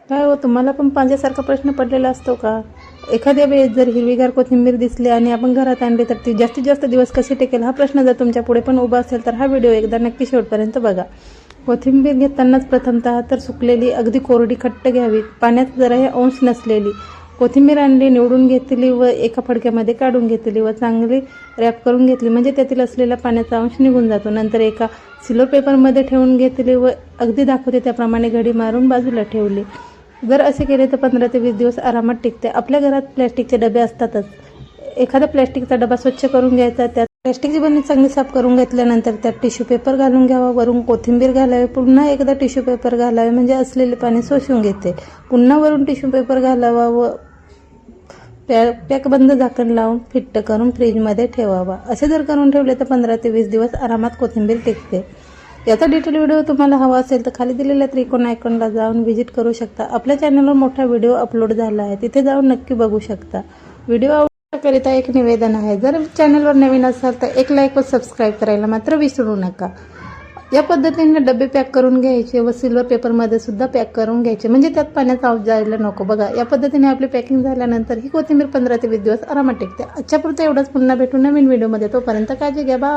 काय हो, तुम्हाला पण माझ्यासारखा प्रश्न पडलेला असतो का? एखाद्या वेळेस जर हिरवीगार कोथिंबीर दिसली आणि आपण घरात आणली तर ती जास्तीत जास्त दिवस कशी टिकेल हा प्रश्न जर तुमच्या पुढे पण उभा असेल तर हा व्हिडिओ एकदा नक्की शेवटपर्यंत बघा. कोथिंबीर घेतानाच प्रथमतः तर सुकलेली अगदी कोरडी खट्ट घ्यावी, पाण्यात जराही अंश नसलेली. कोथिंबीर आणली, निवडून घेतली व एका फडक्यामध्ये काढून घेतली व चांगली रॅप करून घेतली, म्हणजे त्यातील असलेला पाण्याचा अंश निघून जातो. नंतर एका सिलो पेपरमध्ये ठेवून घेतली व अगदी दाखवते त्याप्रमाणे घडी मारून बाजूला ठेवली. जर असे केले तर 15 ते 20 दिवस आरामात टिकते. आपल्या घरात प्लॅस्टिकचे डबे असतातच. एखादा प्लॅस्टिकचा डबा स्वच्छ करून घ्यायचा, त्यात प्लॅस्टिकची बरणी चांगली साफ करून घेतल्यानंतर त्यात टिश्यू पेपर घालून घ्यावा, वरून कोथिंबीर घालावी, पुन्हा एकदा टिश्यू पेपर घालावे, म्हणजे असलेले पाणी शोषून घेते. पुन्हा वरून टिश्यू पेपर घालावा व पॅकबंद झाकण लावून फिट्ट करून फ्रीजमध्ये ठेवावा. असे जर करून ठेवले तर 15 ते 20 दिवस आरामात कोथिंबीर टिकते. याचा डिटेल व्हिडिओ तुम्हाला हवा असेल तर खाली दिलेल्या त्रिकोण आयकॉनला जाऊन व्हिजिट करू शकता. आपल्या चॅनलवर मोठा व्हिडिओ अपलोड झाला आहे, तिथे जाऊन नक्की बघू शकता. व्हिडिओ आवडण्याकरिता एक निवेदन आहे, जर चॅनलवर नवीन असाल तर एक लाईक व सबस्क्राईब करायला मात्र विसरू नका. या पद्धतीने डबे पॅक करून घ्यायचे व सिल्वर पेपरमध्ये सुद्धा पॅक करून घ्यायचे, म्हणजे त्यात पाण्याचा अंश जायला नको. बघा, या पद्धतीने आपली पॅकिंग झाल्यानंतर ही कोथिंबीर 15 ते 20 दिवस आरामात टिकते. आजच्यापुरतं एवढंच. पुन्हा भेटू नवीन व्हिडिओमध्ये. तोपर्यंत काळजी घ्या. बाय.